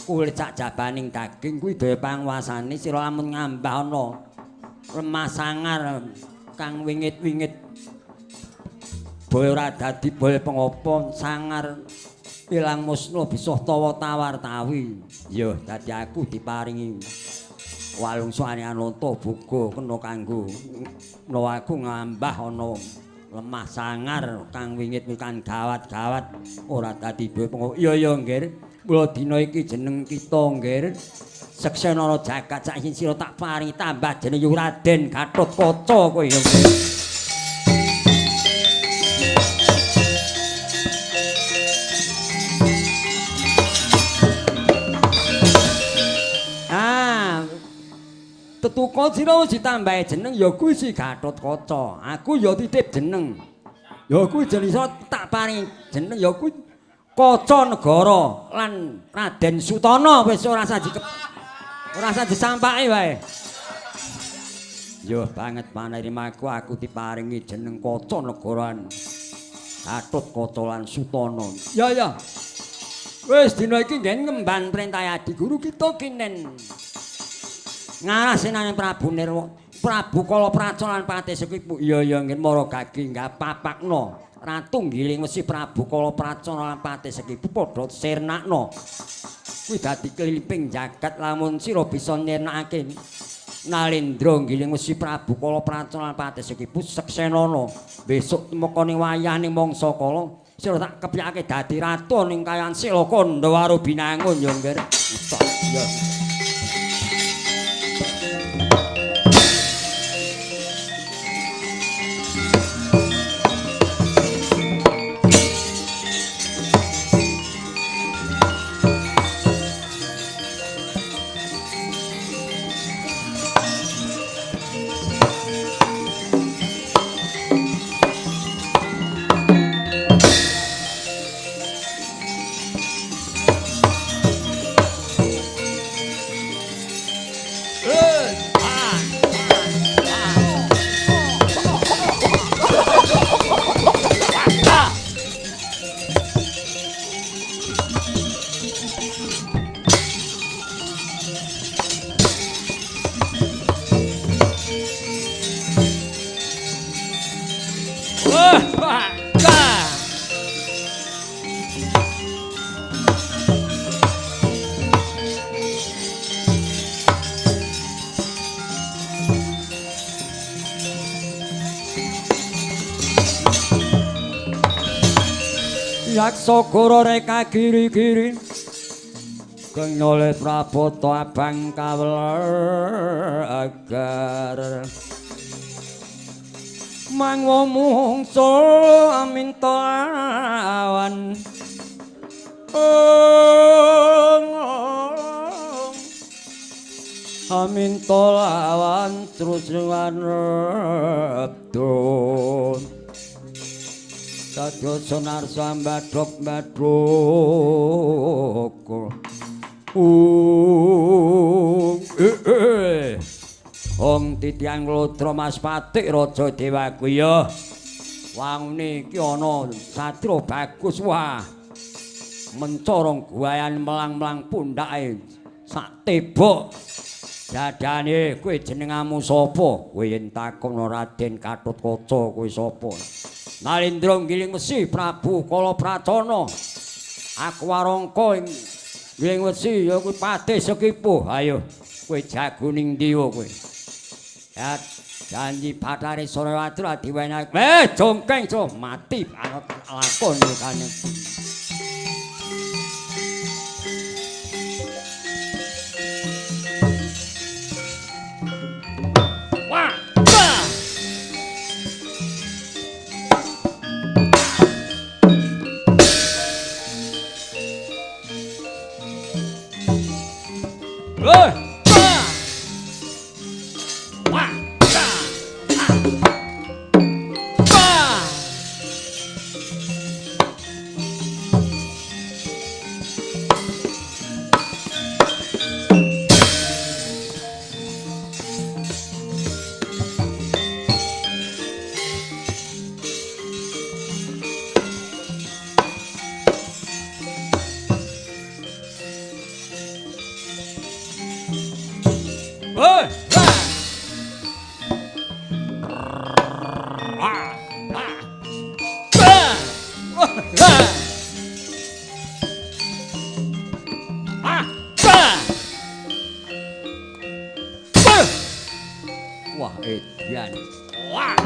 kulit sak jabaning daging kuwi daya panguwasane sira lamun ngambah ana lemah sangar kang wingit-wingit boy ora dadi boy pengopo sangar ilang musna bisa tawa tawar-tawi. Ya dadi aku diparingi walungsane Ananta Boga kena kanggo menawa aku ngambah ana lemah sangar kang wingit kang gawat-gawat ora dadi boy pengopo. Iya nggih. Mula dina iki jeneng kita nggih Seksenara jagat sak sira tak paringi tambah jeneng Raden Gatotkaca kowe ya. Tetuka sira wis ditambahi jeneng ya kuwi si Gatotkaca. Aku ya titip jeneng. Ya kuwi jeneng tak paringi jeneng ya kuwi Kaca Negara lan Raden Sutana wis ora usah disampake wae. Yo banget panerimaku aku diparingi jeneng Kaca Negoran. Gatotkaca lan Sutana. Ya. Wis dina iki ngen ngemban perintah Adi Guru kita kinen. Ngarasenane Prabu Nirwa, Prabu Kalapraca lan Patih Sekipu. Iya ngen mara gagi nggak papakno. Ratu Giling Wesi Prabu Kalapraca lan Patih Sekipu padha sirnakno. Kuwi dadi keliliping jagat lamun sira bisa nyirnakake Nalendra Giling Wesi Prabu Kalapraca lan Patih Sekipu seksenana. Besok temekane wayahne mangsa kala sira tak kepiyake dadi ratu ning kayan Sila Kandawara Binangun ya nggih. Ya. Yaksa Goro reka giri-giri kang noleh Praboto abang kaweler agar mangwa mungsul aminta awan aminta lawan terus ngareptun Sadya sonar sambadhok-badhok Hong titiang Lodra Mas Patik Raja Dewaguya wangune iki ana satria bagus wah mencorong guayan melang-melang pundake sak tebok dadane kowe jenengmu sapa kowe yen takono Raden Gatotkaca kowe sapa Nalendra Giling Wesi Prabu Kalapracana. Aku warangka ing Giling Wesi ya kuwi Patih Sekipuh. Ayo kowe jago ning ndi kowe. Ya janji Bathari Surewati diwenehi. Jongkeng so mati lakon kene. Wah, edian. Wah.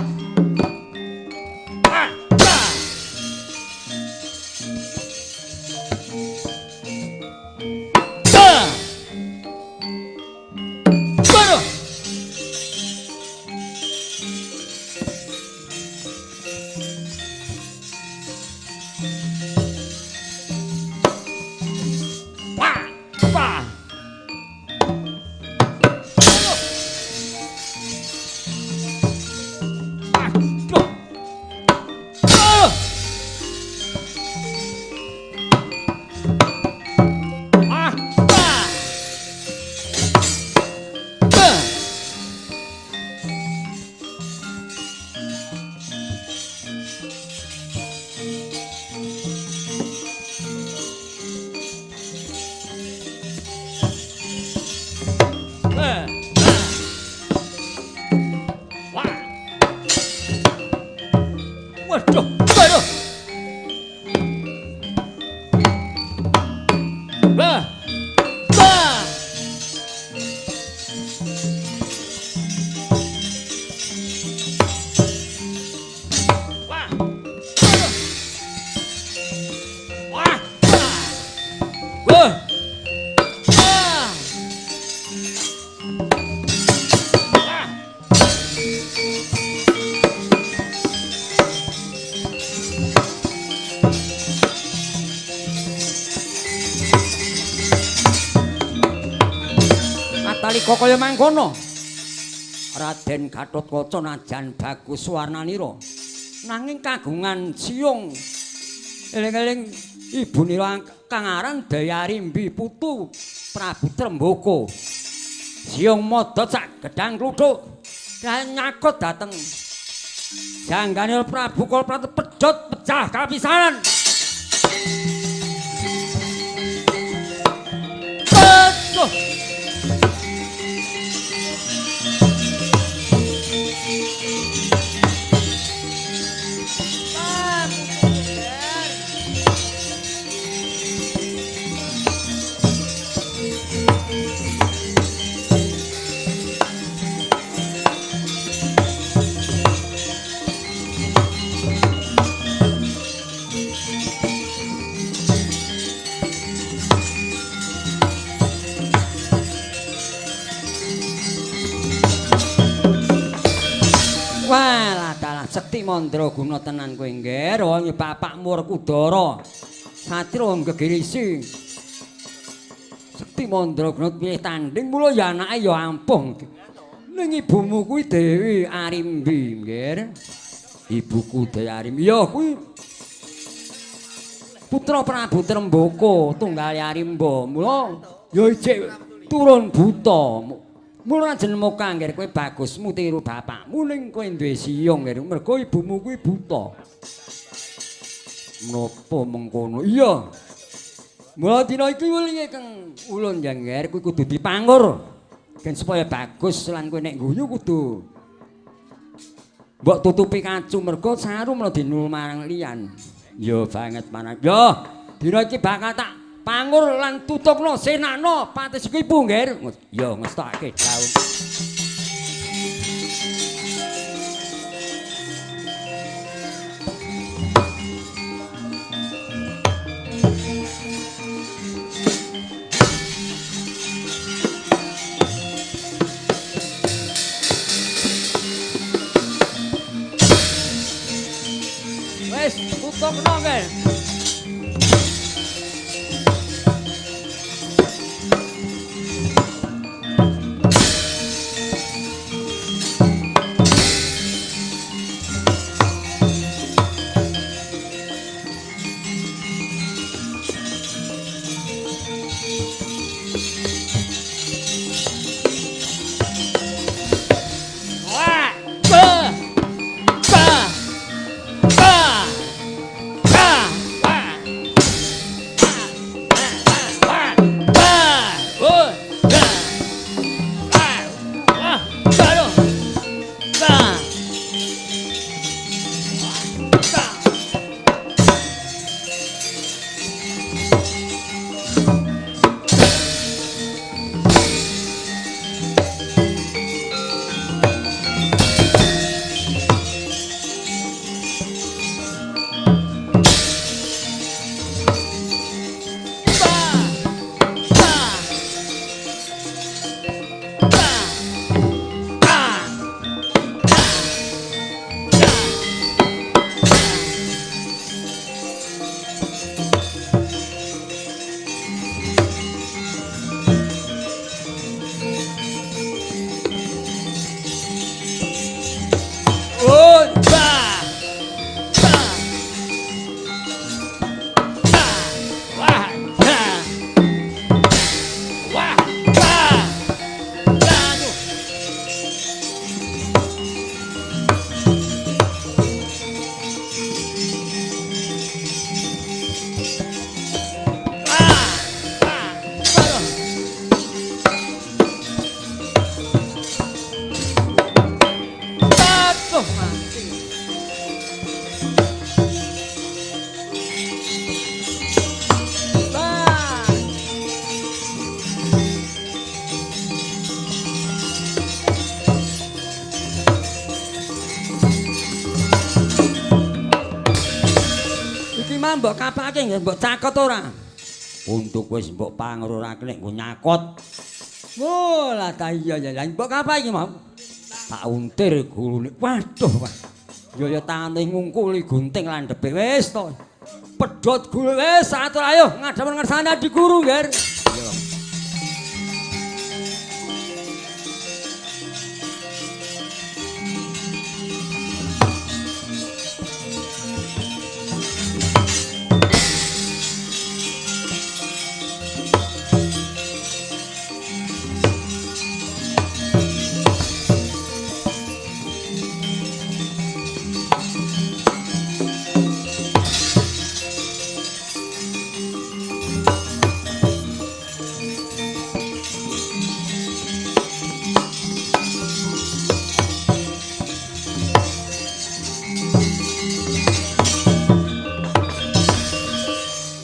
Waduh, waduh. Wah. Wah. Wah. Wah. Wah. Nalika kaya mangkono Raden Gatotkaca najan bagus warnanira nanging kagungan siung eling-eling ibunira kang aran Dayarimbi putu Prabu Tremboko siung modot sak gedang kluthuk lan nyakut dateng janggane Prabu Kalpataru pedhot pecah kapisanan. Wah, dalah sekti mandra guna tenan kowe ngger, wong bapakmu Werkudara. Satria gegirisi. Sekti mandra guna piye tanding mula ya anake ya ampung. Ning ibumu kuwi Dewi Arimbi, ngger. Ibuku Dewi Arimbi. Ya kuwi putra Prabu Tremboko, tunggal Arimba. Mula ya ijik turun buta. Mula jenengmu kangger kowe bagusmu tiru bapakmu ning kowe duwe siyung ngger mergo ibumu kuwi buta. Menapa mengkono? Iya. Mula dina iki welinge kang ulun jangger kuwi kudu dipangur. Gen supaya bagus lan kowe nek guyu kudu mbok tutupi kacu mergo saru mena dinul marang liyan. Ya banget panak. Ya dina iki bakal tak pangur lan tutupno senakno patisku ibu ngger. Ya ngestokake daun. Wes tutupno ngger. ora mbok kapake nggih mbok cakot ora. Untuk wis mbok pangrurake nek nggo nyakot. Oh, lah ta iya ya, mbok kapake mau. Tak untir gulune. Waduh, Pak. Ya tangane ngungkuli gunting landhepe wis to. Pedhot gulu wis atur ayo ngadhep ngersane di guru, Nger. Iya.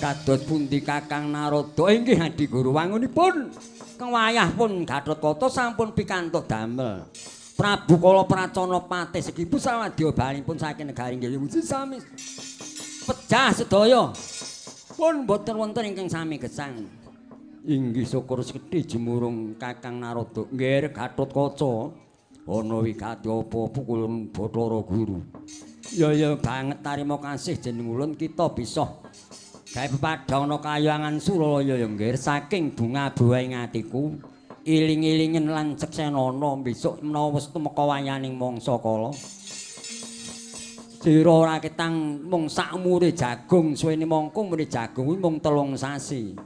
Kados pundi Kakang Narada inggih Adi Guru wangunipun kewayah pun Gatotkaca sampun pikantuk damel. Prabu Kala Pracana Patih Sekibu sawadya balipun saking negari inggih wuji sami pejah sedaya. Pun boten wonten ingkang sami gesang. Inggih syukur sekedhi jemurung Kakang Narada. Nggih Gatotkaca ana wigati apa pukulun Bathara Guru. Ya banget tarima kasih jeneng ulun kita bisa gawe pepadhang ana Kahyangan Suralaya ya nggih saking bunga buahe atiku iling-ilingen lan ceksenana besok menawa wis tumeka wayaning mangsa kala sira ora ketang mung sakmure jagung suwene mongkung muni jagung kuwi mung 3 sasi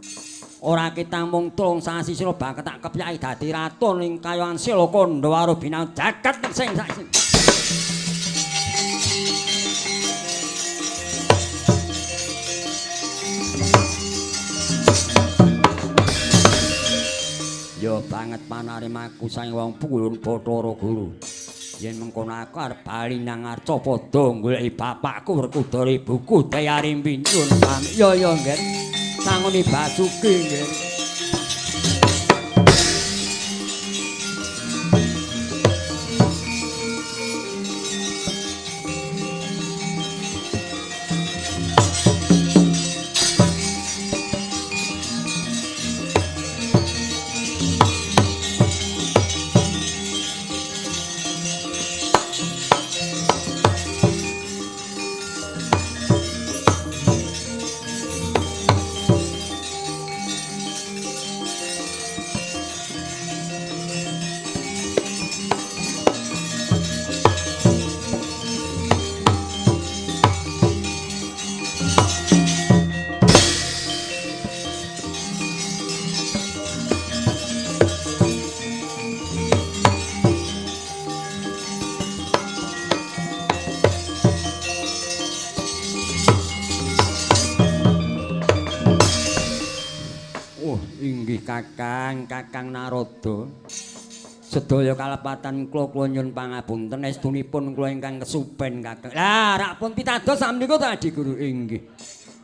ora ketang mung 3 sasi sira bakal tak kepyaki dadi ratu ning Kahyangan Silakanda Warubina jagat sing sasi. Ya banget panarimaku sang wong pulun Bathara Guru. Yen mengkono aku arep bali nang Arca padha goleki bapakku Werkudara ibuku Dayarimbi nyuwun pamit. Ya nggih. Sangoni Basuki nggih. Kakang Narada sedaya kalepatan kula nyuwun pangapunten estunipun kula ingkang kesupen Kakang. Lah rak pun pitados samnika to Adi Guru inggih.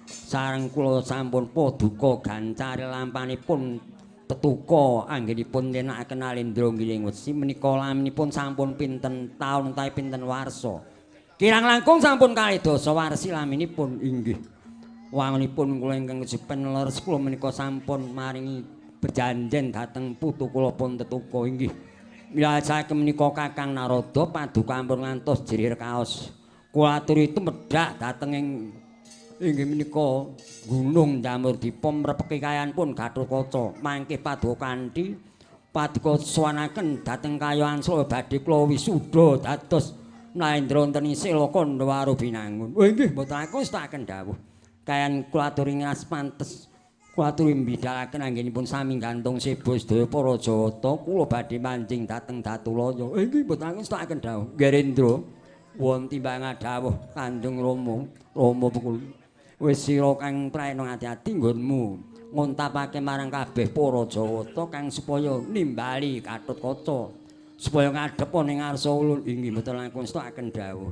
Sareng kula sampun paduka gancari lampanipun tetuka anggenipun nyenakaken Alendra Ngiling Wesi menika laminipun sampun pinten taun utawi pinten warsa. Kirang langkung sampun kalih dasa warsi laminipun inggih. Wangunipun kula ingkang kesupen leres kula menika sampun maringi berjanjen dhateng putu kula pun tetuka inggih. Milasaken menika Kakang Narada paduka ampun ngantos jerir kaos. Kula aturi tumedhak dhateng ing inggih menika Gunung Jamur Dipa mrepeki kayanipun Gatotkaca. Mangke paduka kanthi paduka suwanaken dhateng Kahyangan Suralaya badhe kula wisuda dados Narendra wonten ing Silakanda Warubinangun. Oh inggih mboten aku setaken dawuh. Kayan kula aturi ngas pantes kula aturi mbidalaken anggenipun sami gantung sebo sedaya para Jawata kula badhe manjing dhateng Datulaya. Inggih mboten aku setaken dawuh. Gerendra won timbangan dawuh Kanjeng Rama. Rama pukul wis sira kang praena ati-ati nggonmu ngontapake marang kabeh para Jawata kang supaya nimbali Gatotkaca supaya ngadhep ning ngarsa ulun. Inggih mboten langkung setaken dawuh.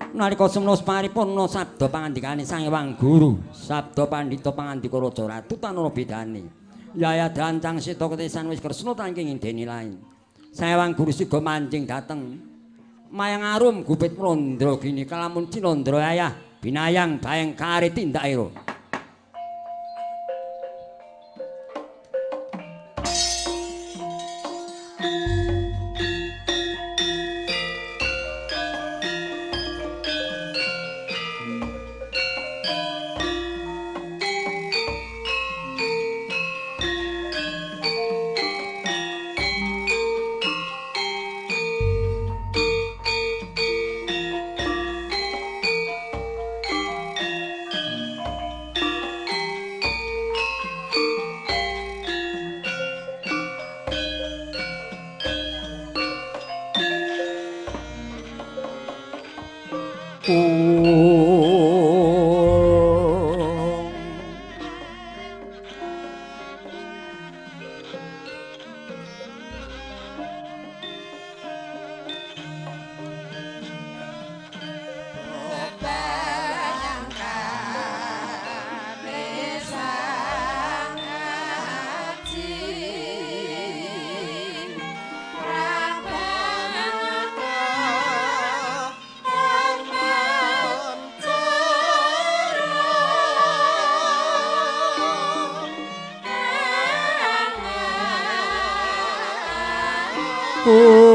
Nalika semana paripun sabda pangandikane Sang Hyang Guru, sabda pandhita pangandika Raja Ratu tanara bedane. Yaya dancang sita ketesan wis kresna tangking indeni lain. Sang Hyang Guru siga manjing dhateng Mayang Arum Gupit Mrandra gini kalamun Cinandra Yayah binayang baeng kari tindak ira. Oh